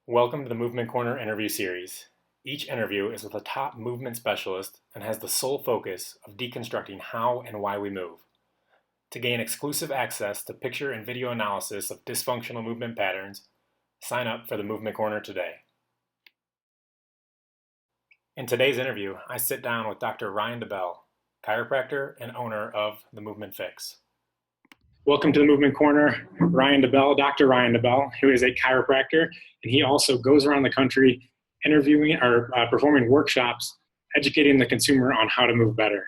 Welcome to the Movement Corner interview series. Each interview is with a top movement specialist and has the sole focus of deconstructing how and why we move. To gain exclusive access to picture and video analysis of dysfunctional movement patterns, sign up for the Movement Corner today. In today's interview, I sit down with Dr. Ryan DeBell, chiropractor and owner of The Movement Fix. Welcome to the Movement Corner, Ryan DeBell, Dr. Ryan DeBell, who is a chiropractor, and he also goes around the country interviewing or performing workshops, educating the consumer on how to move better.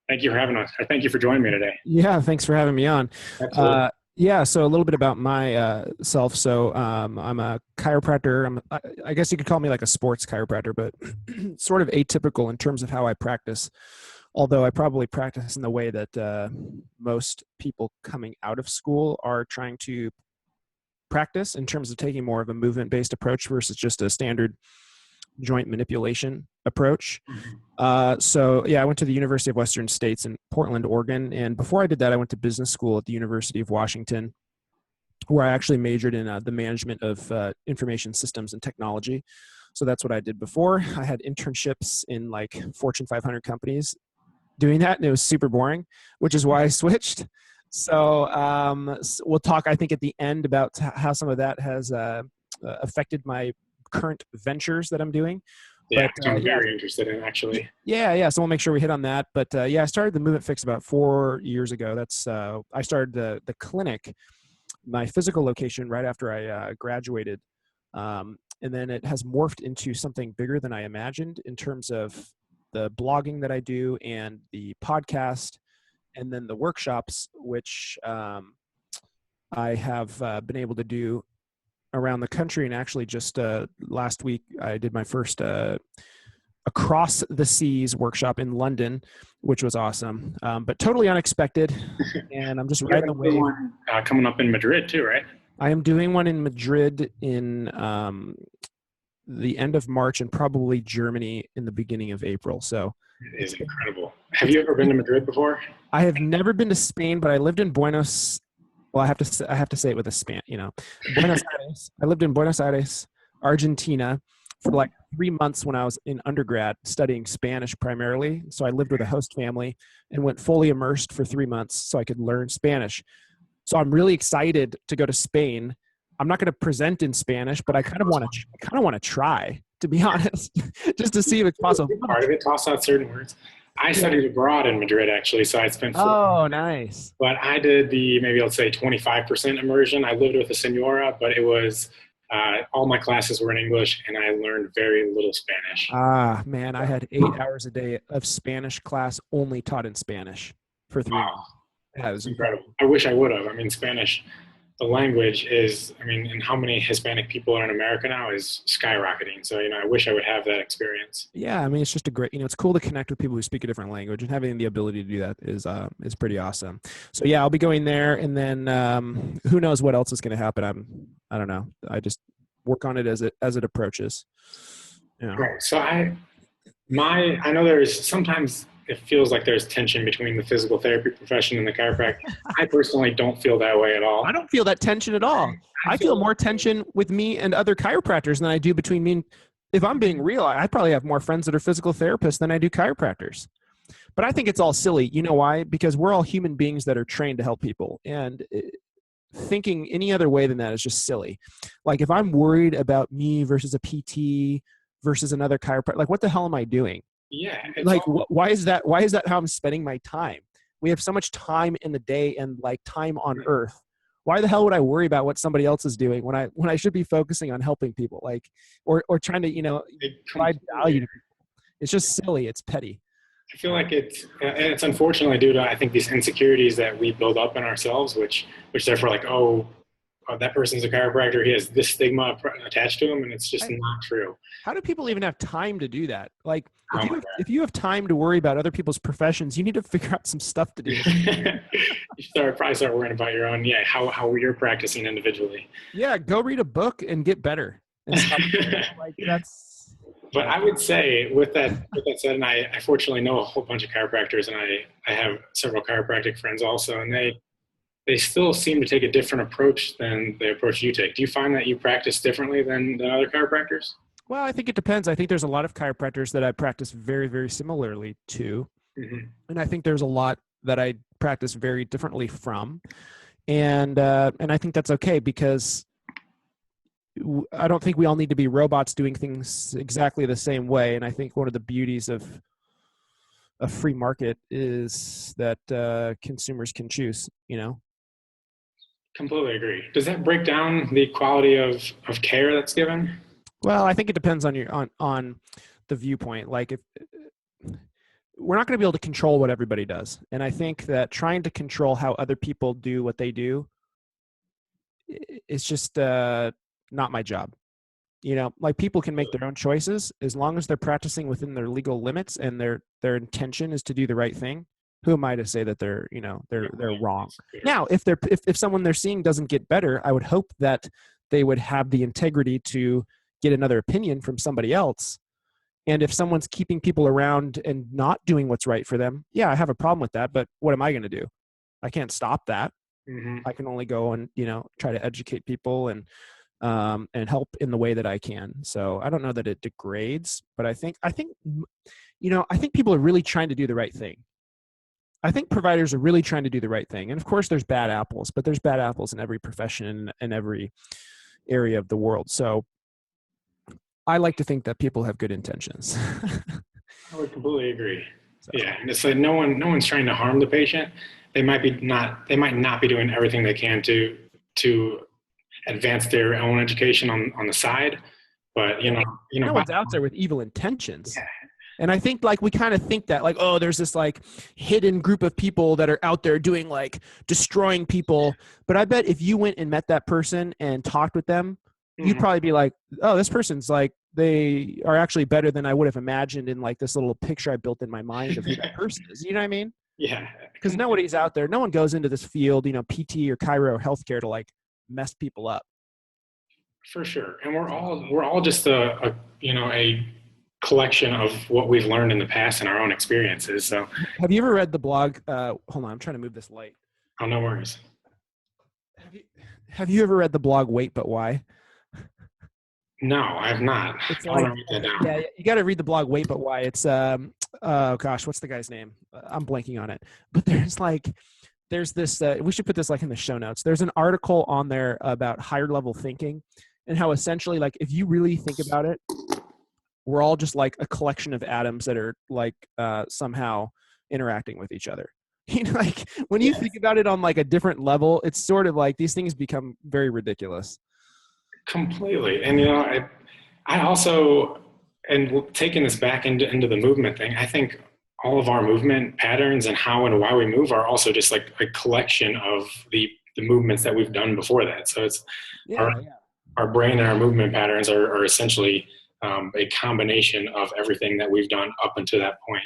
Thank you for having us. Thank you for joining me today. Yeah, thanks for having me on. Absolutely. So a little bit about myself. I'm a chiropractor. I guess you could call me like a sports chiropractor, but sort of atypical in terms of how I practice. Although I probably practice in the way that most people coming out of school are trying to practice, in terms of taking more of a movement-based approach versus just a standard joint manipulation approach. I went to the University of Western States in Portland, Oregon. And before I did that, I went to business school at the University of Washington, where I actually majored in the management of information systems and technology. So that's what I did before. I had internships in like Fortune 500 companies doing that, and it was super boring, which is why I switched. So we'll talk, I think, at the end about how some of that has affected my current ventures that I'm doing. Yeah, I'm very interested in, actually. Yeah. So we'll make sure we hit on that. But I started the Movement Fix about 4 years ago. That's I started the clinic, my physical location, right after I graduated. And then it has morphed into something bigger than I imagined in terms of the blogging that I do and the podcast, and then the workshops, which I have been able to do around the country. And actually just last week, I did my first Across the Seas workshop in London, which was awesome, but totally unexpected. And I'm just riding the wave. Coming up in Madrid too, right? I am doing one in Madrid in the end of March, and probably Germany in the beginning of April. So it is incredible. Have you ever been to Madrid before? I have never been to Spain, but I lived in Buenos. Well, I have to say it with a span, Buenos Aires. I lived in Buenos Aires, Argentina, for like 3 months when I was in undergrad studying Spanish primarily. So I lived with a host family and went fully immersed for 3 months so I could learn Spanish. So I'm really excited to go to Spain. I'm not going to present in Spanish, but I kind of want to try, to be honest, just to see if it's possible. Part of it, toss out certain words. I studied abroad in Madrid, actually, so I spent 4 Oh, nice. But I did maybe let's say 25% immersion. I lived with a senora, but it was all my classes were in English, and I learned very little Spanish. Ah, man, I had 8 hours a day of Spanish class only taught in Spanish for 3 months. That was incredible. I wish I would have. I mean, Spanish, the language is, and how many Hispanic people are in America now is skyrocketing. So, I wish I would have that experience. Yeah, it's just a great, it's cool to connect with people who speak a different language, and having the ability to do that is pretty awesome. So yeah, I'll be going there, and then who knows what else is going to happen. I don't know. I just work on it as it approaches. Right. So I know there's sometimes it feels like there's tension between the physical therapy profession and the chiropractic. I personally don't feel that way at all. I don't feel that tension at all. I feel more tension with me and other chiropractors than I do between me and, if I'm being real, I probably have more friends that are physical therapists than I do chiropractors. But I think it's all silly. You know why? Because we're all human beings that are trained to help people. And thinking any other way than that is just silly. Like, if I'm worried about me versus a PT versus another chiropractor, like, what the hell am I doing? Yeah. Like, why is that how I'm spending my time? We have so much time in the day and like time on earth. Why the hell would I worry about what somebody else is doing when I should be focusing on helping people, like, or trying to, provide value to people? It's just silly. It's petty. I feel like it's unfortunately due to, I think, these insecurities that we build up in ourselves, which therefore, like, oh, that person's a chiropractor, he has this stigma attached to him, and it's just not true. How do people even have time to do that? Like, if you have time to worry about other people's professions, you need to figure out some stuff to do. You probably start worrying about your own, how you're practicing individually. Yeah, go read a book and get better. And like, that's. But I would say, with that said, and I fortunately know a whole bunch of chiropractors, and I have several chiropractic friends also, and they still seem to take a different approach than the approach you take. Do you find that you practice differently than other chiropractors? Well, I think it depends. I think there's a lot of chiropractors that I practice very, very similarly to. Mm-hmm. And I think there's a lot that I practice very differently from. And I think that's okay, because I don't think we all need to be robots doing things exactly the same way. And I think one of the beauties of a free market is that consumers can choose, you know? Completely agree. Does that break down the quality of care that's given? Well, I think it depends on on the viewpoint. Like, if we're not going to be able to control what everybody does, and I think that trying to control how other people do what they do is just not my job. You know, like, people can make their own choices as long as they're practicing within their legal limits and their intention is to do the right thing. Who am I to say that they're wrong? Now, if someone they're seeing doesn't get better, I would hope that they would have the integrity to get another opinion from somebody else. And if someone's keeping people around and not doing what's right for them, yeah, I have a problem with that. But what am I going to do? I can't stop that. Mm-hmm. I can only go and, try to educate people and help in the way that I can. So I don't know that it degrades, but I think people are really trying to do the right thing. I think providers are really trying to do the right thing. And of course there's bad apples, but there's bad apples in every profession and every area of the world. So I like to think that people have good intentions. I would completely agree. So. Yeah, and it's like no one's trying to harm the patient. They might not be doing everything they can to advance their own education on the side, but no one's out there with evil intentions. Yeah. And I think, like, we kind of think that, like, oh, there's this like hidden group of people that are out there doing, like, destroying people. But I bet if you went and met that person and talked with them, you'd probably be like, oh, this person's like, they are actually better than I would have imagined in, like, this little picture I built in my mind of who that person is. You know what I mean? Yeah. Because nobody's out there. No one goes into this field, PT or chiro or healthcare to, like, mess people up. For sure. And we're all just a collection of what we've learned in the past and our own experiences. So have you ever read the blog? Hold on, I'm trying to move this light. Oh, no worries. Have you ever read the blog Wait But Why? No, I have not. It's like, yeah, you got to read the blog Wait But Why. It's oh gosh, what's the guy's name? I'm blanking on it. But there's this we should put this, like, in the show notes. There's an article on there about higher level thinking and how essentially, like, if you really think about it, we're all just like a collection of atoms that are, like, somehow interacting with each other. Like, when you think about it on, like, a different level, it's sort of like these things become very ridiculous. Completely. And I also, and taking this back into the movement thing, I think all of our movement patterns and how and why we move are also just like a collection of the movements that we've done before that. So it's our brain and our movement patterns are essentially a combination of everything that we've done up until that point.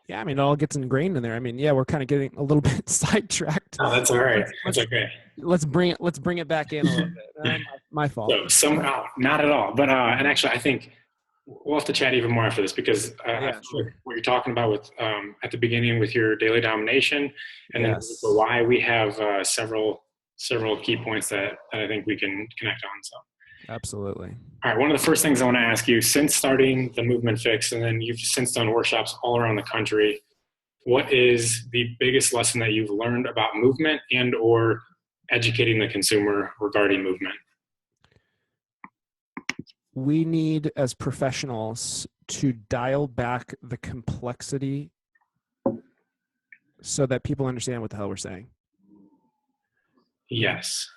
Yeah, I mean, it all gets ingrained in there. I mean, yeah, we're kind of getting a little bit sidetracked. Oh, that's all right. That's okay. Let's bring it back in a little bit. My fault. So somehow, not at all. But and actually, I think we'll have to chat even more after this, because sure. What you're talking about with at the beginning with your daily domination, and then for why we have several key points that I think we can connect on. So. Absolutely. All right. One of the first things I want to ask you, since starting the Movement Fix, and then you've since done workshops all around the country, what is the biggest lesson that you've learned about movement and or educating the consumer regarding movement? We need, as professionals, to dial back the complexity so that people understand what the hell we're saying. Yes.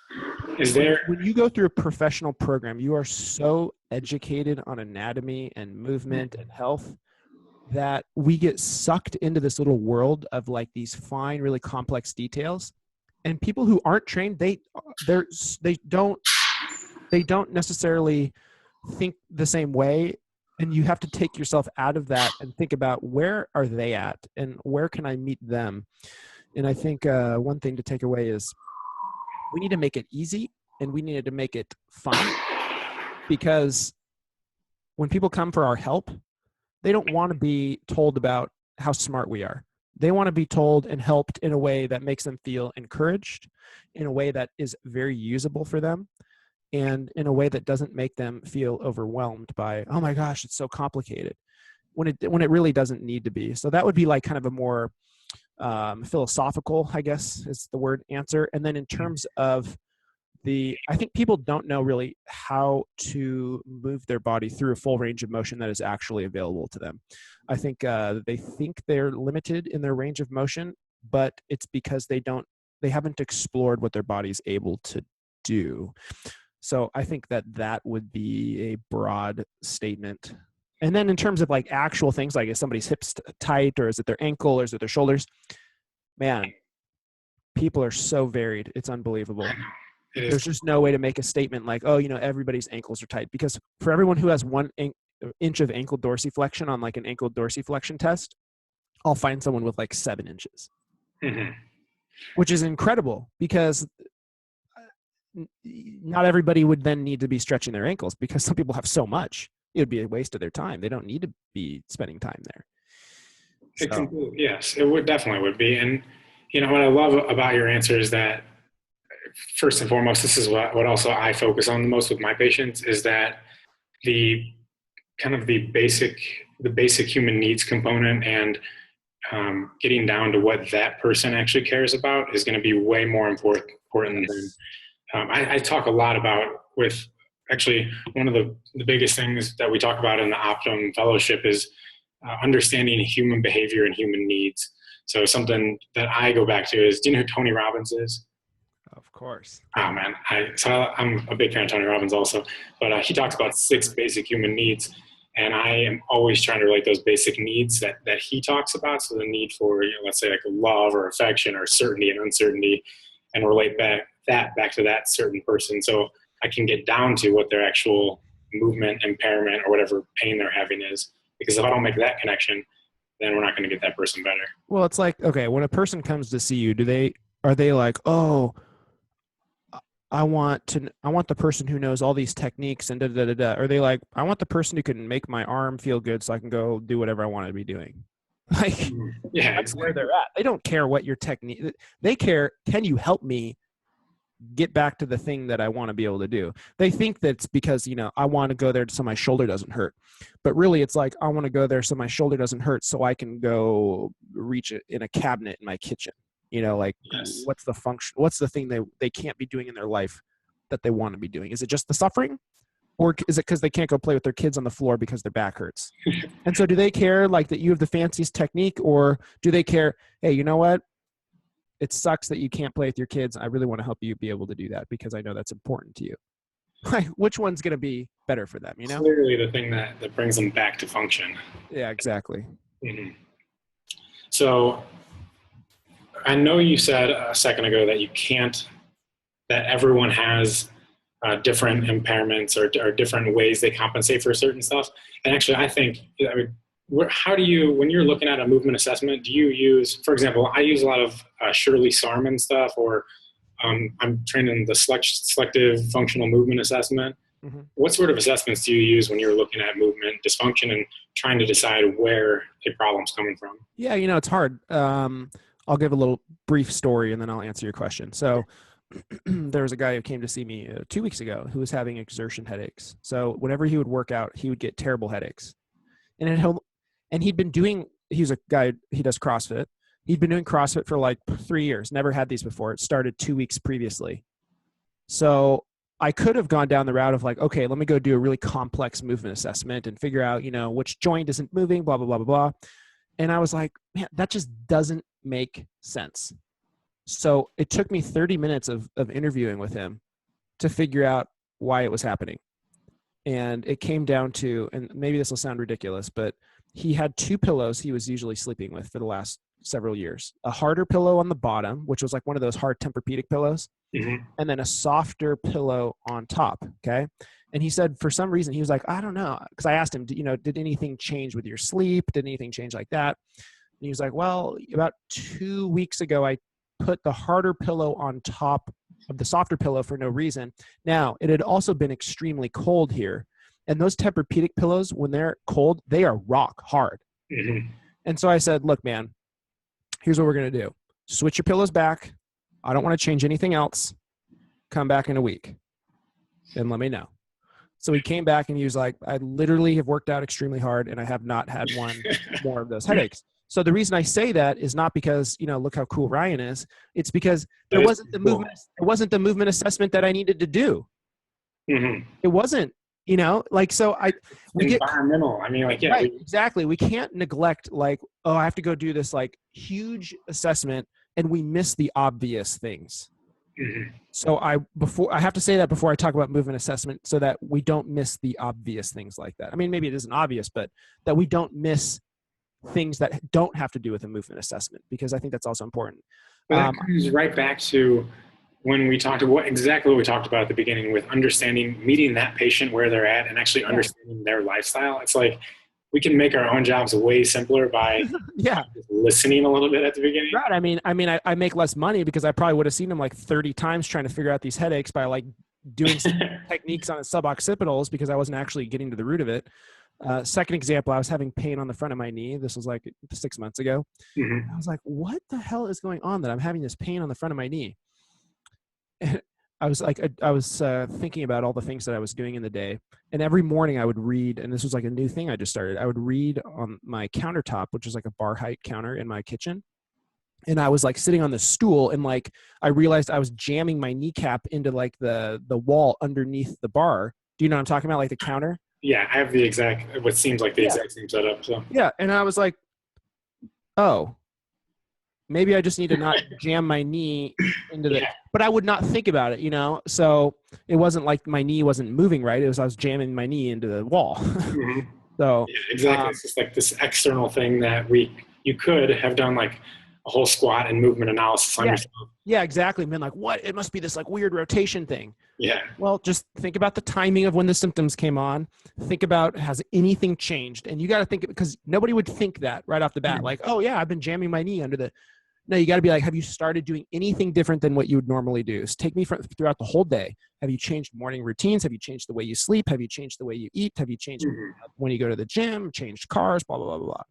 When you go through a professional program, you are so educated on anatomy and movement and health that we get sucked into this little world of, like, these fine, really complex details. And people who aren't trained, they don't necessarily think the same way. And you have to take yourself out of that and think about, where are they at and where can I meet them? And I think one thing to take away is, we need to make it easy and we needed to make it fun, because when people come for our help, they don't want to be told about how smart we are. They want to be told and helped in a way that makes them feel encouraged, in a way that is very usable for them, and in a way that doesn't make them feel overwhelmed by, oh my gosh, it's so complicated, when it really doesn't need to be. So that would be like kind of a more philosophical, I guess is the word, answer. And then in terms of I think people don't know really how to move their body through a full range of motion that is actually available to them. I think they think they're limited in their range of motion, but it's because they haven't explored what their body's able to do. So I think that would be a broad statement. And then in terms of like actual things, like is somebody's hips tight, or is it their ankle, or is it their shoulders? Man, people are so varied. It's unbelievable. There's just no way to make a statement like, oh, everybody's ankles are tight, because for everyone who has 1 inch of ankle dorsiflexion on like an ankle dorsiflexion test, I'll find someone with like 7 inches, which is incredible, because not everybody would then need to be stretching their ankles, because some people have so much. It would be a waste of their time. They don't need to be spending time there. Yes, it definitely would be. And what I love about your answer is that, first and foremost, this is what also I focus on the most with my patients, is that the basic human needs component, and getting down to what that person actually cares about is going to be way more important than I talk a lot about with. Actually, one of the biggest things that we talk about in the Optum Fellowship is understanding human behavior and human needs. So something that I go back to is, do you know who Tony Robbins is? Of course. Oh man, I'm a big fan of Tony Robbins also, but he talks about 6 basic human needs, and I am always trying to relate those basic needs that he talks about. So the need for, let's say like love or affection or certainty and uncertainty, and relate back to that certain person. So I can get down to what their actual movement impairment or whatever pain they're having is. Because if I don't make that connection, then we're not going to get that person better. Well, it's like, okay, when a person comes to see you, are they like, oh, I want the person who knows all these techniques and da da da da? Are they like, I want the person who can make my arm feel good so I can go do whatever I want to be doing? Like, yeah, that's exactly where they're at. They don't care what your technique. They care, can you help me get back to the thing that I want to be able to do? They think that's because, I want to go there so my shoulder doesn't hurt. But really it's like, I want to go there so my shoulder doesn't hurt so I can go reach it in a cabinet in my kitchen. Yes. What's the function? What's the thing they can't be doing in their life that they want to be doing? Is it just the suffering? Or is it because they can't go play with their kids on the floor because their back hurts? And so do they care like that you have the fanciest technique, or do they care, hey, you know what? It sucks that you can't play with your kids. I really want to help you be able to do that because I know that's important to you. Like, which one's going to be better for them, Clearly the thing that brings them back to function. Yeah, exactly. Mm-hmm. So I know you said a second ago that everyone has different impairments or different ways they compensate for certain stuff. And actually, I think, how do you, when you're looking at a movement assessment, do you use, for example, I use a lot of Shirley Sarman stuff, or I'm trained in the selective functional movement assessment. Mm-hmm. What sort of assessments do you use when you're looking at movement dysfunction and trying to decide where a problem's coming from? Yeah, it's hard. I'll give a little brief story and then I'll answer your question. So there was a guy who came to see me 2 weeks ago who was having exertion headaches. So whenever he would work out, he would get terrible headaches. And he's a guy, he does CrossFit. He'd been doing CrossFit for like 3 years, never had these before. It started 2 weeks previously. So I could have gone down the route of like, okay, let me go do a really complex movement assessment and figure out, which joint isn't moving, blah, blah, blah, blah, blah. And I was like, man, that just doesn't make sense. So it took me 30 minutes of interviewing with him to figure out why it was happening. And it came down to, and maybe this will sound ridiculous, but he had 2 pillows he was usually sleeping with for the last several years. A harder pillow on the bottom, which was like one of those hard Tempur-Pedic pillows, mm-hmm. and then a softer pillow on top, okay? And he said for some reason, he was like, I don't know. Because I asked him, did anything change with your sleep? Did anything change like that? And he was like, well, about 2 weeks ago, I put the harder pillow on top of the softer pillow for no reason. Now, it had also been extremely cold here. And those Tempur-Pedic pillows, when they're cold, they are rock hard. Mm-hmm. And so I said, look, man, here's what we're going to do. Switch your pillows back. I don't want to change anything else. Come back in a week. Then let me know. So he came back and he was like, I literally have worked out extremely hard and I have not had one more of those headaches. So the reason I say that is not because, look how cool Ryan is. It's because there wasn't the movement assessment that I needed to do. Mm-hmm. It wasn't, so we get environmental. I mean, right, exactly. We can't neglect I have to go do this huge assessment and we miss the obvious things. Mm-hmm. So I have to say that before I talk about movement assessment so that we don't miss the obvious things like that. I mean, maybe it isn't obvious, but that we don't miss things that don't have to do with a movement assessment, because I think that's also important. But that comes right back to when we talked about exactly what we talked about at the beginning with understanding, meeting that patient where they're at and actually understanding their lifestyle. It's like we can make our own jobs way simpler by listening a little bit at the beginning. Right. I make less money because I probably would have seen them 30 times trying to figure out these headaches by doing some techniques on suboccipitals because I wasn't actually getting to the root of it. Second example, I was having pain on the front of my knee. This was 6 months ago. Mm-hmm. I was like, what the hell is going on that I'm having this pain on the front of my knee? And I was thinking about all the things that I was doing in the day. And every morning I would read, and this was a new thing I just started. I would read on my countertop, which is a bar height counter in my kitchen. And I was sitting on the stool and I realized I was jamming my kneecap into the wall underneath the bar. Do you know what I'm talking about? The counter? Yeah, I have what seems like the exact same setup. So yeah, and I was like, oh, maybe I just need to not jam my knee into the. But I would not think about it, So it wasn't like my knee wasn't moving right. It was I was jamming my knee into the wall. Mm-hmm. So yeah, exactly, it's just this external thing that you could have done a whole squat and movement analysis on yourself. Yeah, exactly. Been what? It must be this weird rotation thing. Yeah. Well, just think about the timing of when the symptoms came on. Think about, has anything changed? And you got to think, because nobody would think that right off the bat. Oh yeah, I've been jamming my knee under the. No, you got to be have you started doing anything different than what you would normally do? So take me throughout the whole day. Have you changed morning routines? Have you changed the way you sleep? Have you changed the way you eat? Have you changed when you go to the gym? Changed cars? Blah, blah, blah, blah, blah.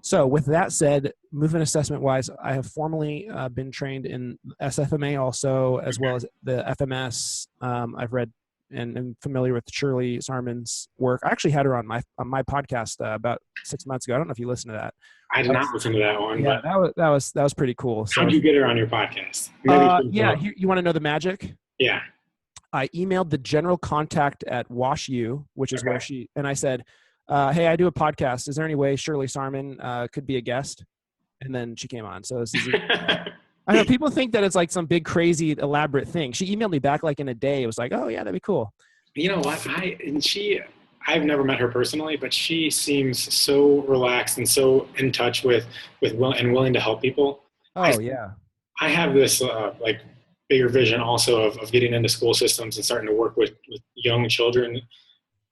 So with that said, movement assessment wise, I have formally been trained in SFMA also, as well as the FMS. I've read and am familiar with Shirley Sarman's work. I actually had her on my podcast about 6 months ago. I don't know if you listened to that. I did not listen to that one. Yeah, but that was pretty cool. So, how did you get her on your podcast? You want to know the magic? Yeah. I emailed the general contact at WashU, which is where and I said, hey, I do a podcast. Is there any way Shirley Sarman could be a guest? And then she came on. So I know people think that it's some big crazy elaborate thing. She emailed me back in a day. It was oh yeah, that'd be cool. You know what? I've never met her personally, but she seems so relaxed and so in touch with willing to help people. Oh yeah. I have this bigger vision also of getting into school systems and starting to work with young children.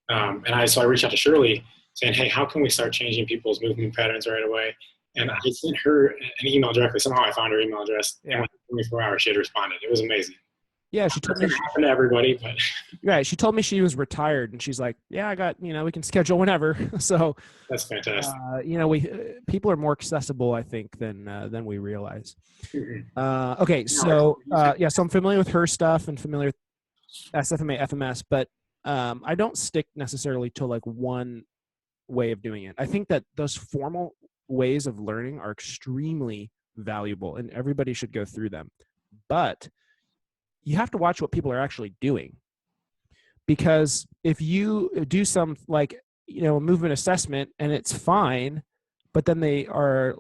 So I reached out to Shirley saying, hey, how can we start changing people's movement patterns right away? And I sent her an email directly. Somehow I found her email address. And within 24 hours, she had responded. It was amazing. Yeah, she told me. It happened to everybody, but. Right, she told me she was retired, and she's like, yeah, I got, we can schedule whenever. So. That's fantastic. People are more accessible, I think, than we realize. Mm-hmm. Okay, so so I'm familiar with her stuff and familiar with SFMA, FMS, but I don't stick necessarily to one way of doing it. I think that those formal ways of learning are extremely valuable and everybody should go through them. But you have to watch what people are actually doing, because if you do some movement assessment and it's fine, but then they are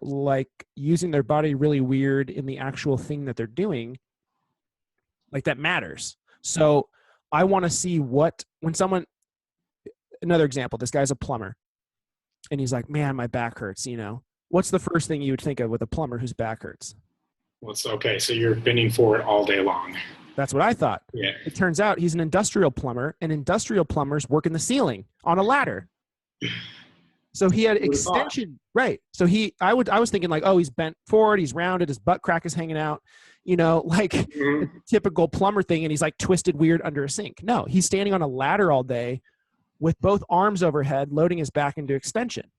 using their body really weird in the actual thing that they're doing, that matters. So I want to see another example, this guy's a plumber and he's like, man, my back hurts. What's the first thing you would think of with a plumber whose back hurts? Well, it's okay. So you're bending forward all day long. That's what I thought. Yeah. It turns out he's an industrial plumber, and industrial plumbers work in the ceiling on a ladder. So he had extension, right? So I was thinking he's bent forward, he's rounded, his butt crack is hanging out, a typical plumber thing, and he's twisted weird under a sink. No, he's standing on a ladder all day with both arms overhead, loading his back into extension.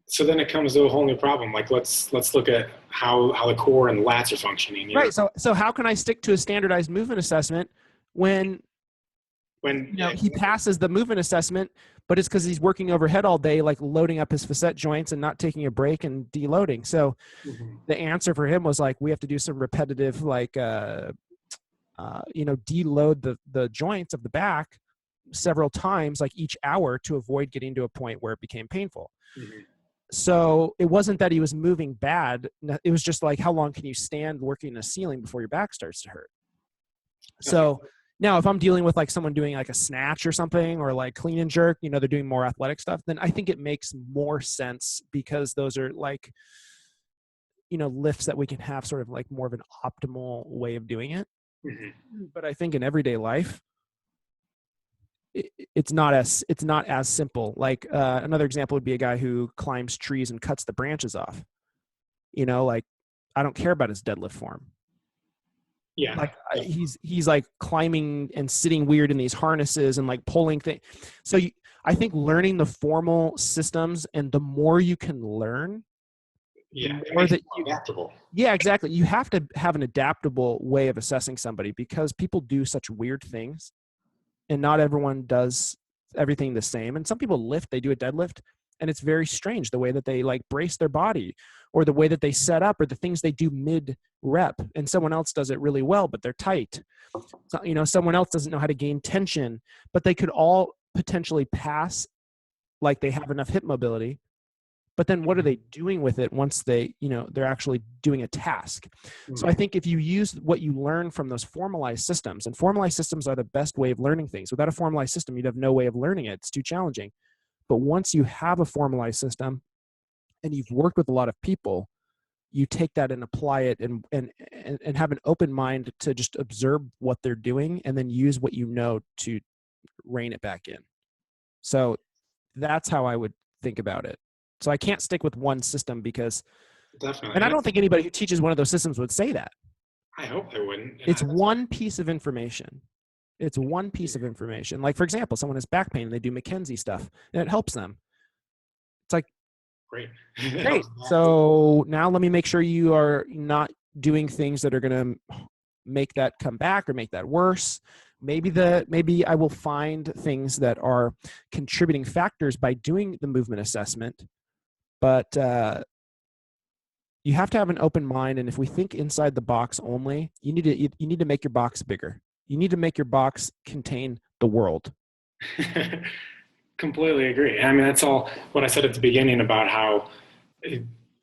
So then it comes to a whole new problem. Like let's look at how the core and the lats are functioning. Right. So how can I stick to a standardized movement assessment when he passes the movement assessment, but it's because he's working overhead all day, like loading up his facet joints and not taking a break and deloading. So the answer for him was like, we have to do some repetitive, like, deload the joints of the back several times, like each hour, to avoid getting to a point where it became painful. So it wasn't that he was moving bad. It was just like, how long can you stand working a ceiling before your back starts to hurt? So now if I'm dealing with like someone doing like a snatch or something, or like clean and jerk, they're doing more athletic stuff, then I think it makes more sense, because those are like, lifts that we can have sort of like more of an optimal way of doing it. But I think in everyday life, it's not as simple. Like another example would be a guy who climbs trees and cuts the branches off. Like, I don't care about his deadlift form. Yeah. Like he's like climbing and sitting weird in these harnesses and like pulling things. So I think learning the formal systems, and the more you can learn, the more that adaptable. Yeah, exactly. You have to have an adaptable way of assessing somebody, because people do such weird things, and not everyone does everything the same. And some people they do a deadlift, and it's very strange the way that they like brace their body, or the way that they set up, or the things they do mid rep, and someone else does it really well, but they're tight. So, someone else doesn't know how to gain tension, but they could all potentially pass like they have enough hip mobility. But then what are they doing with it once they're actually doing a task? So I think if you use what you learn from those formalized systems, and formalized systems are the best way of learning things. Without a formalized system, you'd have no way of learning it. It's too challenging. But once you have a formalized system and you've worked with a lot of people, you take that and apply it, and have an open mind to just observe what they're doing, and then use what you know to rein it back in. So that's how I would think about it. So I can't stick with one system, because definitely, and I don't think anybody who teaches one of those systems would say that. I hope they wouldn't. It's one piece of information. It's one piece of information. Like, for example, someone has back pain and they do McKenzie stuff, and it helps them. It's like, great. So now let me make sure you are not doing things that are going to make that come back or make that worse. Maybe I will find things that are contributing factors by doing the movement assessment. But you have to have an open mind, and if we think inside the box only, you need to make your box bigger. You need to make your box contain the world. Completely agree. I mean, that's all what I said at the beginning about how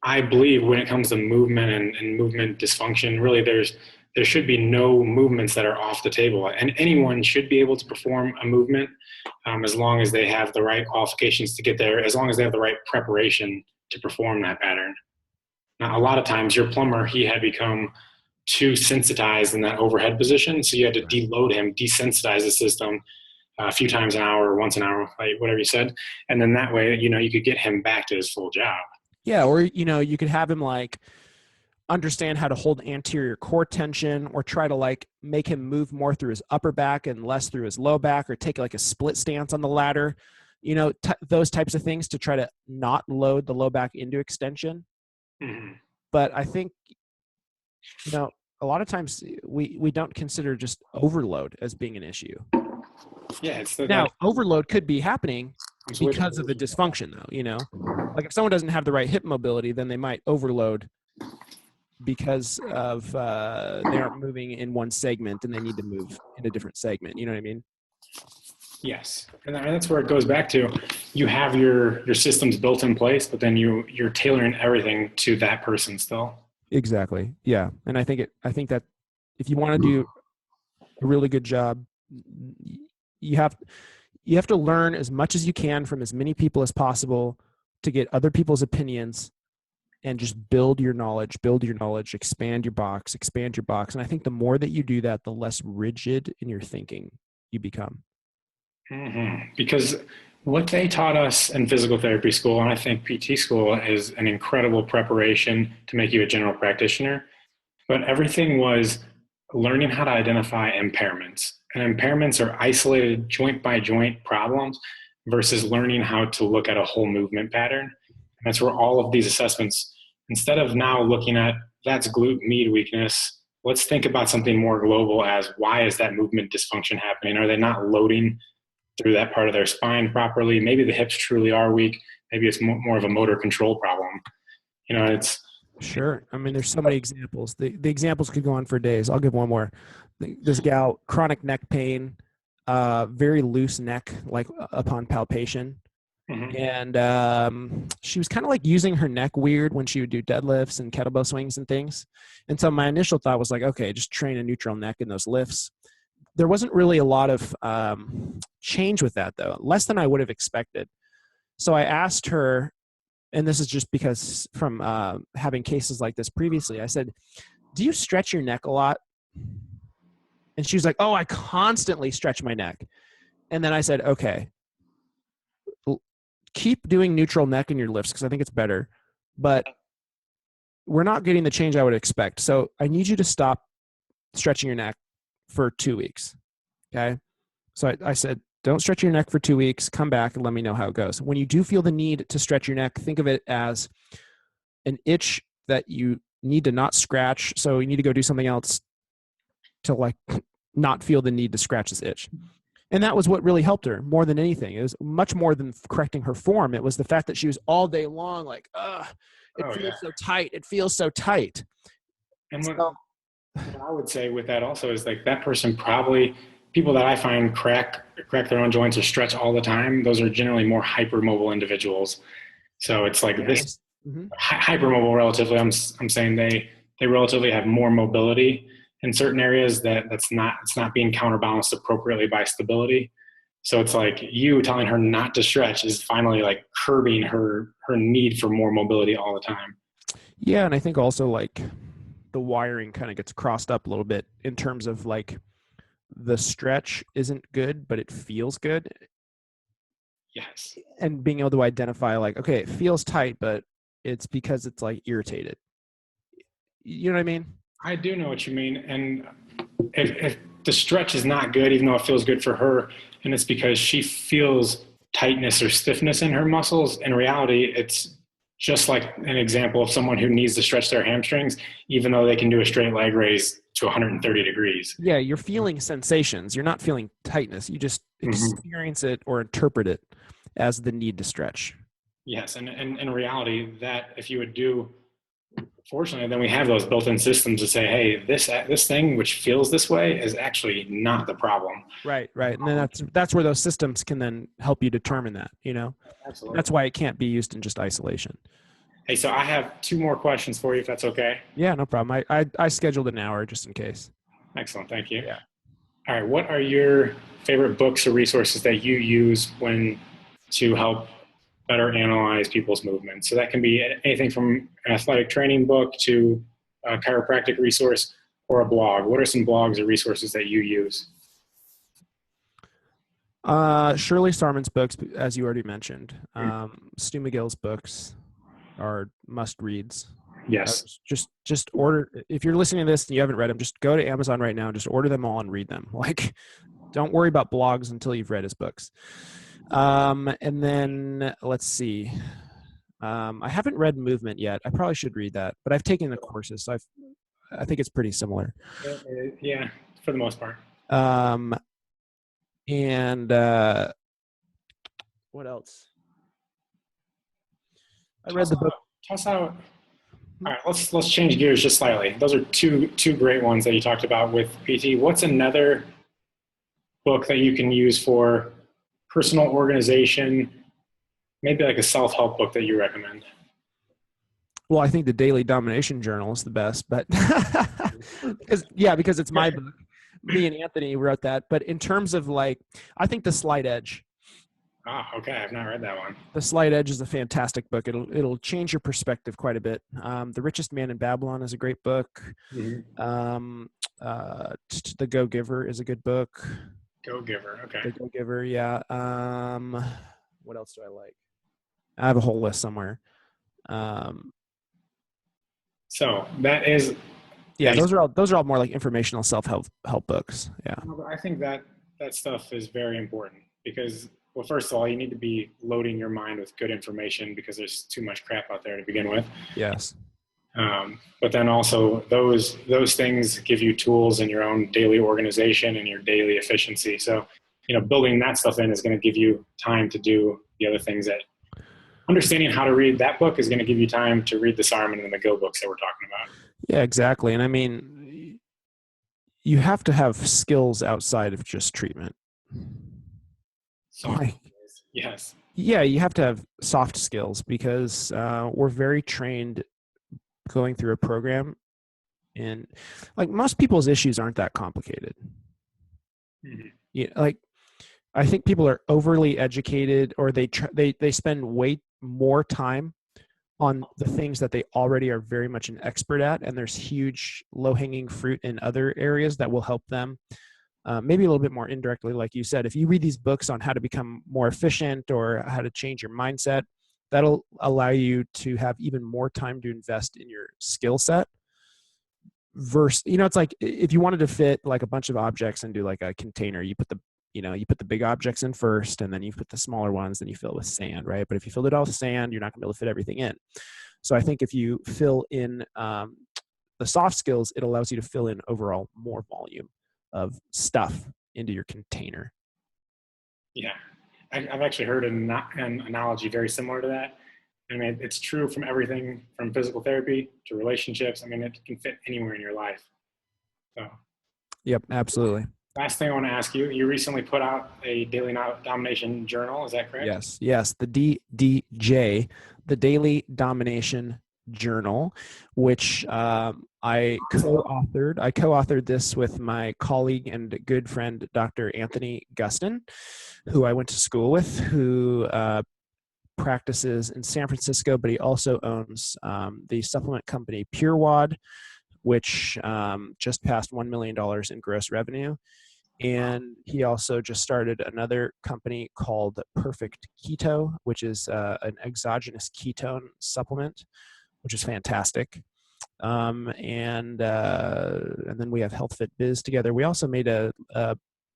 I believe when it comes to movement and movement dysfunction, really there should be no movements that are off the table, and anyone should be able to perform a movement as long as they have the right qualifications to get there, as long as they have the right preparation to perform that pattern. Now, a lot of times your plumber, he had become too sensitized in that overhead position, so you had to deload him, desensitize the system a few times an hour, or once an hour, like whatever you said, and then that way, you could get him back to his full job. Yeah, or you could have him like understand how to hold anterior core tension, or try to like make him move more through his upper back and less through his low back, or take like a split stance on the ladder, those types of things to try to not load the low back into extension. But I think, a lot of times we don't consider just overload as being an issue. Yeah. Overload could be happening because of the dysfunction though, like if someone doesn't have the right hip mobility, then they might overload because of they aren't moving in one segment and they need to move in a different segment. You know what I mean? Yes. And that's where it goes back to, you have your systems built in place, but then you're tailoring everything to that person still. Exactly. Yeah. And I think that if you want to do a really good job, you have to learn as much as you can from as many people as possible to get other people's opinions, and just build your knowledge, expand your box. And I think the more that you do that, the less rigid in your thinking you become. Because what they taught us in physical therapy school, and I think PT school, is an incredible preparation to make you a general practitioner. But everything was learning how to identify impairments. And impairments are isolated joint by joint problems versus learning how to look at a whole movement pattern. That's where all of these assessments, instead of now looking at that's glute med weakness, let's think about something more global as why is that movement dysfunction happening? Are they not loading through that part of their spine properly? Maybe the hips truly are weak. Maybe it's more of a motor control problem. It's Sure. I mean, there's so many examples. The examples could go on for days. I'll give one more. This gal, chronic neck pain, very loose neck, like upon palpation. mm-hmm. And she was kind of like using her neck weird when she would do deadlifts and kettlebell swings and things. And so my initial thought was like, okay, just train a neutral neck in those lifts. There wasn't really a lot of change with that, though, less than I would have expected. So I asked her, and this is just because from having cases like this previously, I said, do you stretch your neck a lot? And she was like, oh, I constantly stretch my neck. And then I said, okay, keep doing neutral neck in your lifts because I think it's better, but we're not getting the change I would expect. So I need you to stop stretching your neck for 2 weeks. Okay. So I said, don't stretch your neck for 2 weeks. Come back and let me know how it goes. When you do feel the need to stretch your neck, think of it as an itch that you need to not scratch. So you need to go do something else to like not feel the need to scratch this itch. And that was what really helped her more than anything. It was much more than correcting her form. It was the fact that she was all day long like, it feels so tight. It feels so tight. And what I would say with that also is like that person probably, people that I find crack their own joints or stretch all the time, those are generally more hypermobile individuals. So it's like this hypermobile relatively, I'm saying they relatively have more mobility in certain areas it's not being counterbalanced appropriately by stability. So it's like you telling her not to stretch is finally like curbing her need for more mobility all the time. Yeah. And I think also like the wiring kind of gets crossed up a little bit in terms of like the stretch isn't good, but it feels good. Yes. And being able to identify like, okay, it feels tight, but it's because it's like irritated. You know what I mean? I do know what you mean. And if the stretch is not good, even though it feels good for her, and it's because she feels tightness or stiffness in her muscles, in reality, it's just like an example of someone who needs to stretch their hamstrings, even though they can do a straight leg raise to 130 degrees. Yeah, you're feeling sensations. You're not feeling tightness. You just experience it or interpret it as the need to stretch. Yes, and in reality, that if you would do, fortunately, then we have those built-in systems to say, hey, this thing which feels this way is actually not the problem. Right. And then that's where those systems can then help you determine that, Absolutely. That's why it can't be used in just isolation. Hey, so I have 2 more questions for you, if that's okay. Yeah, no problem. I scheduled an hour just in case. Excellent. Thank you. Yeah. All right. What are your favorite books or resources that you use to help better analyze people's movements? So that can be anything from an athletic training book to a chiropractic resource or a blog. What are some blogs or resources that you use? Shirley Starman's books, as you already mentioned. Stu McGill's books are must reads. Yes. Just order. If you're listening to this and you haven't read them, just go to Amazon right now and just order them all and read them. Like, don't worry about blogs until you've read his books. And then let's see. I haven't read Movement yet. I probably should read that, but I've taken the courses, so I think it's pretty similar. Yeah, for the most part. And what else? I read the book. All right, let's change gears just slightly. Those are two great ones that you talked about with PT. What's another book that you can use for personal organization, maybe like a self-help book that you recommend? Well, I think the Daily Domination Journal is the best, but because it's my book. Me and Anthony wrote that. But in terms of like, I think The Slight Edge. Okay. I've not read that one. The Slight Edge is a fantastic book. It'll change your perspective quite a bit. The Richest Man in Babylon is a great book. The Go Giver is a good book. Go Giver. Okay. The Go Giver. Yeah. What else do I like? I have a whole list somewhere. So that is. Yeah, those are all more like informational self-help books. Yeah. I think that stuff is very important because Well, first of all, you need to be loading your mind with good information because there's too much crap out there to begin with. Yes. But then also those things give you tools in your own daily organization and your daily efficiency. So, building that stuff in is going to give you time to do the other things. That understanding how to read that book is going to give you time to read the Sarman and the McGill books that we're talking about. Yeah, exactly. And I mean, you have to have skills outside of just treatment. Soft skills, yes. Yeah, you have to have soft skills because we're very trained going through a program, and like most people's issues aren't that complicated. Mm-hmm. Yeah, like I think people are overly educated, or they spend way more time on the things that they already are very much an expert at, and there's huge low-hanging fruit in other areas that will help them. Maybe a little bit more indirectly, like you said, if you read these books on how to become more efficient or how to change your mindset, that'll allow you to have even more time to invest in your skill set. Versus, it's like if you wanted to fit like a bunch of objects into like a container, you put the big objects in first, and then you put the smaller ones, then you fill it with sand, right? But if you filled it all with sand, you're not going to be able to fit everything in. So I think if you fill in the soft skills, it allows you to fill in overall more volume of stuff into your container. Yeah, I've actually heard an analogy very similar to that. I mean, it's true from everything from physical therapy to relationships. I mean, it can fit anywhere in your life. So, yep, absolutely. Last thing I want to ask you, you recently put out a daily domination journal. Is that correct? Yes. The DDJ, the Daily Domination Journal, which I co-authored. I co-authored this with my colleague and good friend, Dr. Anthony Gustin, who I went to school with, who practices in San Francisco, but he also owns the supplement company PureWOD, which just passed $1 million in gross revenue. And he also just started another company called Perfect Keto, which is an exogenous ketone supplement, which is fantastic. And then we have Health Fit Biz together. We also made a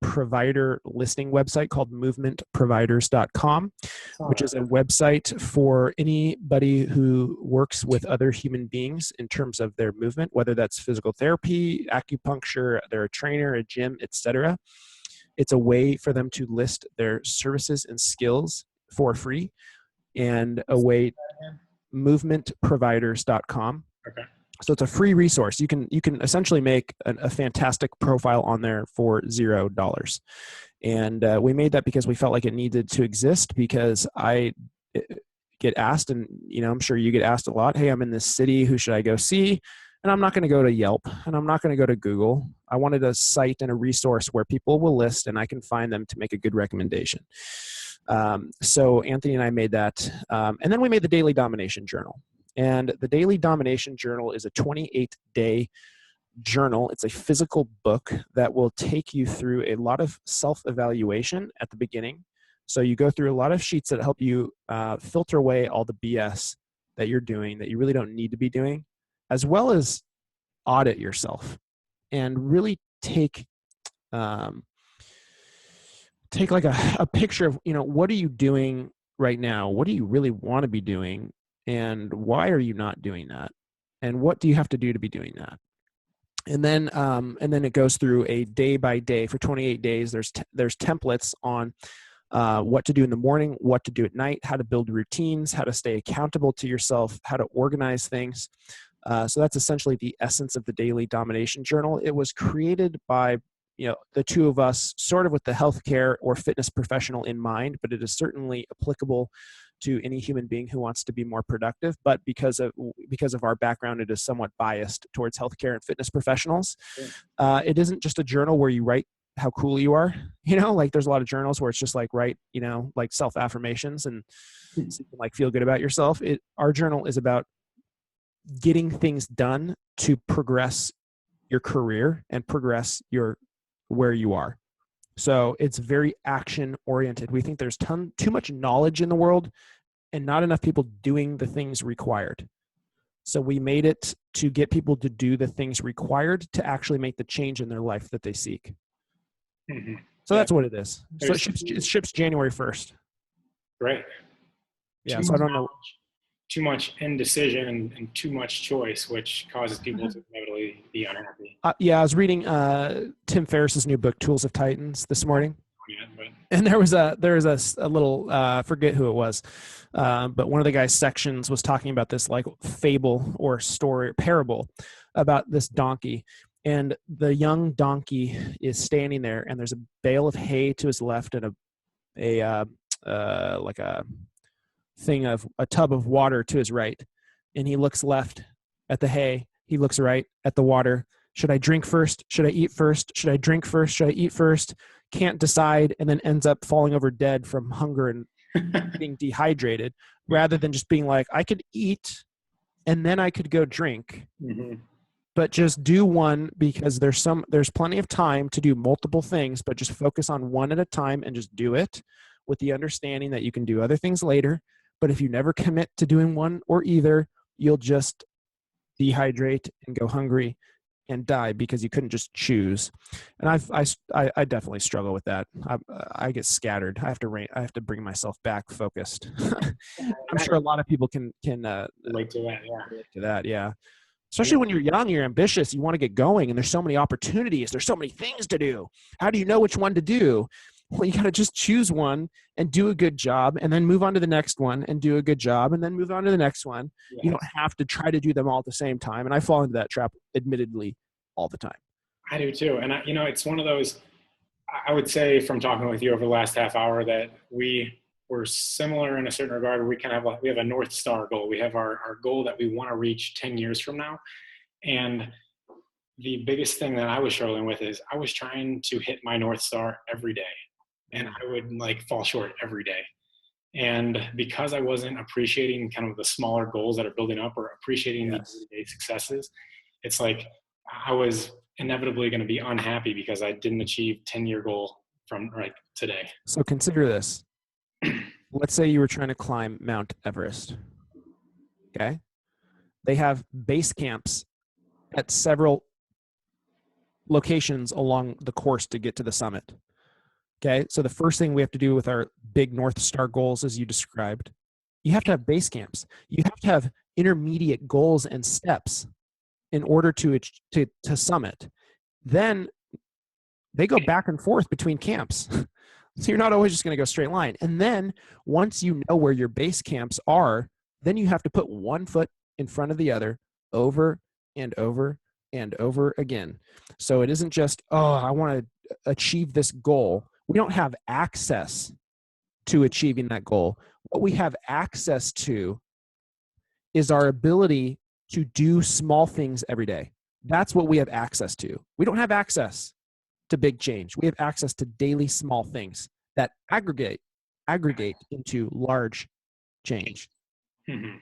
provider listing website called movementproviders.com, which is a website for anybody who works with other human beings in terms of their movement, whether that's physical therapy, acupuncture, they're a trainer, a gym, etc. It's a way for them to list their services and skills for free, and a way, movementproviders.com. Okay. So it's a free resource. You can essentially make a fantastic profile on there for $0. And we made that because we felt like it needed to exist, because I get asked, and I'm sure you get asked a lot, hey, I'm in this city, who should I go see? And I'm not going to go to Yelp, and I'm not going to go to Google. I wanted a site and a resource where people will list and I can find them to make a good recommendation. So Anthony and I made that. And then we made the Daily Domination Journal. And the Daily Domination Journal is a 28-day journal. It's a physical book that will take you through a lot of self-evaluation at the beginning. So you go through a lot of sheets that help you filter away all the BS that you're doing that you really don't need to be doing, as well as audit yourself and really take like a picture of, what are you doing right now? What do you really want to be doing? And why are you not doing that? And what do you have to do to be doing that? And then it goes through a day by day for 28 days. There's templates on what to do in the morning, what to do at night, how to build routines, how to stay accountable to yourself, how to organize things. So that's essentially the essence of the Daily Domination Journal. It was created by the two of us, sort of with the healthcare or fitness professional in mind, but it is certainly applicable to any human being who wants to be more productive. But because of our background, it is somewhat biased towards healthcare and fitness professionals. It isn't just a journal where you write how cool you are. Like there's a lot of journals where it's just like write, like self-affirmations and so you can like feel good about yourself. Our journal is about getting things done to progress your career and progress where you are. So it's very action oriented. We think there's too much knowledge in the world and not enough people doing the things required. So we made it to get people to do the things required to actually make the change in their life that they seek. Mm-hmm. So Yeah. that's what it is. So it ships January 1st. Great. Yeah. So I don't know. Too much indecision and too much choice, which causes people to inevitably be unhappy. Yeah, I was reading Tim Ferriss's new book, Tools of Titans, this morning. Yeah, but And there was a little forget who it was, but one of the guy's sections was talking about this like fable or story parable about this donkey, and the young donkey is standing there, and there's a bale of hay to his left and like a tub of water to his right, and he looks left at the hay, he looks right at the water. Should I drink first? Should I eat first? Should I drink first? Should I eat first? Can't decide, and then ends up falling over dead from hunger and being dehydrated, rather than just being like, I could eat and then I could go drink. Mm-hmm. But just do one, because there's plenty of time to do multiple things, but just focus on one at a time and just do it with the understanding that you can do other things later. But if you never commit to doing one or either, you'll just dehydrate and go hungry and die because you couldn't just choose. And I definitely struggle with that. I get scattered. I have to bring myself back focused. I'm sure a lot of people can relate to that. Yeah. Relate to that. Yeah. Especially when you're young, you're ambitious, you want to get going, and there's so many opportunities. There's so many things to do. How do you know which one to do? Well, you got to just choose one and do a good job, and then move on to the next one and do a good job, and then move on to the next one. Yeah. You don't have to try to do them all at the same time. And I fall into that trap, admittedly, all the time. I do too. And it's one of those, I would say from talking with you over the last half hour, that we're similar in a certain regard. We have a North Star goal. We have our goal that we want to reach 10 years from now. And the biggest thing that I was struggling with is I was trying to hit my North Star every day, and I would fall short every day. And because I wasn't appreciating kind of the smaller goals that are building up, or appreciating the day-to-day successes, it's like I was inevitably going to be unhappy because I didn't achieve 10-year goal from today. So consider this. Let's say you were trying to climb Mount Everest. Okay. They have base camps at several locations along the course to get to the summit. Okay. So the first thing we have to do with our big North Star goals, as you described, you have to have base camps. You have to have intermediate goals and steps in order to summit. Then they go back and forth between camps. So you're not always just going to go straight line. And then once you know where your base camps are, then you have to put one foot in front of the other over and over and over again. So it isn't just, I want to achieve this goal. We don't have access to achieving that goal. What we have access to is our ability to do small things every day. That's what we have access to. We don't have access to big change. We have access to daily small things that aggregate into large change. Mm-hmm.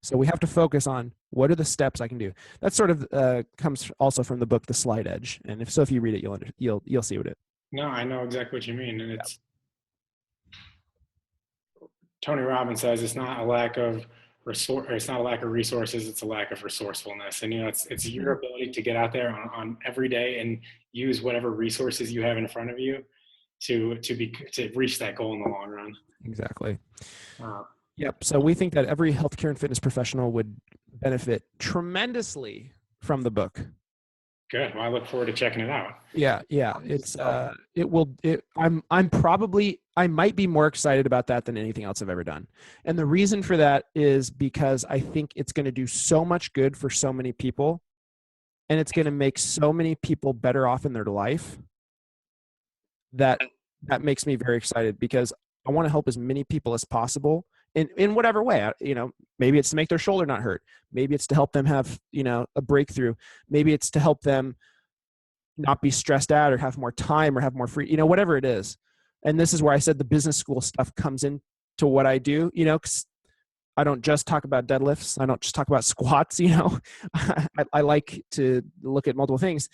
So we have to focus on what are the steps I can do. That sort of comes also from the book, The Slight Edge. And if you read it, you'll see what it. No, I know exactly what you mean. And it's Tony Robbins says it's not a lack of resources, it's a lack of resourcefulness. And it's your ability to get out there on every day and use whatever resources you have in front of you to reach that goal in the long run. Exactly. Yep. So we think that every healthcare and fitness professional would benefit tremendously from the book. Good. Well, I look forward to checking it out. Yeah. It's I might be more excited about that than anything else I've ever done. And the reason for that is because I think it's going to do so much good for so many people, and it's going to make so many people better off in their life. That makes me very excited, because I want to help as many people as possible in whatever way. Maybe it's to make their shoulder not hurt. Maybe it's to help them have, a breakthrough. Maybe it's to help them not be stressed out or have more time or have more free, whatever it is. And this is where I said the business school stuff comes into what I do, 'cause I don't just talk about deadlifts. I don't just talk about squats, I like to look at multiple things.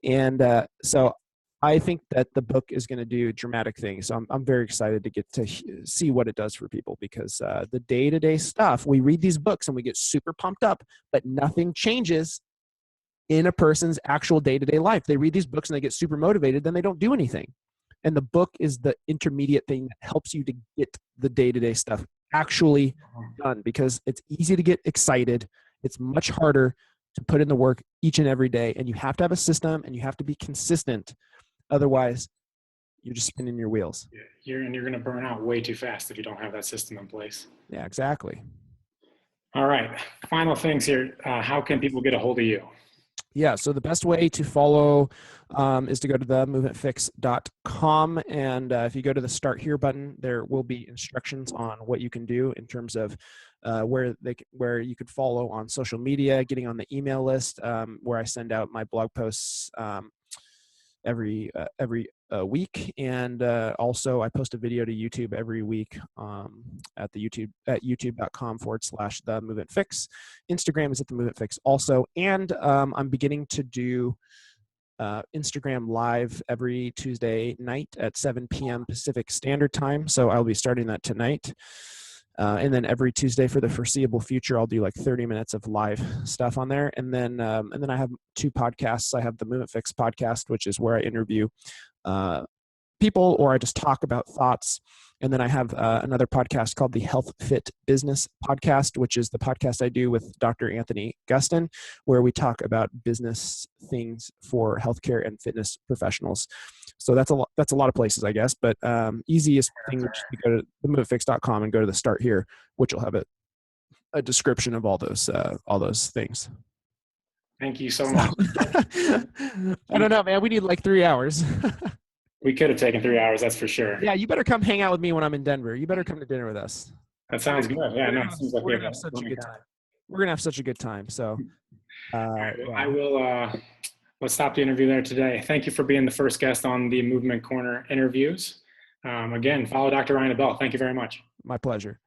And so I think that the book is going to do dramatic things. So I'm very excited to get to see what it does for people, because the day-to-day stuff, we read these books and we get super pumped up, but nothing changes in a person's actual day-to-day life. They read these books and they get super motivated, then they don't do anything. And the book is the intermediate thing that helps you to get the day-to-day stuff actually done, because it's easy to get excited. It's much harder to put in the work each and every day. And you have to have a system and you have to be consistent. Otherwise, you're just spinning your wheels. You're going to burn out way too fast if you don't have that system in place. Yeah, exactly. All right. Final things here. How can people get a hold of you? Yeah, so the best way to follow is to go to themovementfix.com. And if you go to the Start Here button, there will be instructions on what you can do in terms of where you could follow on social media, getting on the email list, where I send out my blog posts every week, and also I post a video to YouTube every week at youtube.com/themovementfix. Instagram is at the Movement Fix also, and I'm beginning to do Instagram Live every Tuesday night at 7 p.m. Pacific Standard Time. So I'll be starting that tonight. And then every Tuesday for the foreseeable future, I'll do like 30 minutes of live stuff on there. And then I have 2 podcasts. I have the Movement Fix podcast, which is where I interview people, or I just talk about thoughts. And then I have another podcast called the Health Fit Business Podcast, which is the podcast I do with Dr. Anthony Gustin, where we talk about business things for healthcare and fitness professionals. So that's a lot of places, I guess. But easiest thing would be to go to themovefix.com and go to the Start Here, which will have a description of all those things. Thank you so much. I don't know, man. We need like 3 hours. We could have taken 3 hours, that's for sure. Yeah, you better come hang out with me when I'm in Denver. You better come to dinner with us. That sounds good. Yeah, no, it seems like we're gonna have such a good time. We're gonna have such a good time. So, I will. Let's stop the interview there today. Thank you for being the first guest on the Movement Corner interviews. Again, follow Dr. Ryan DeBell. Thank you very much. My pleasure.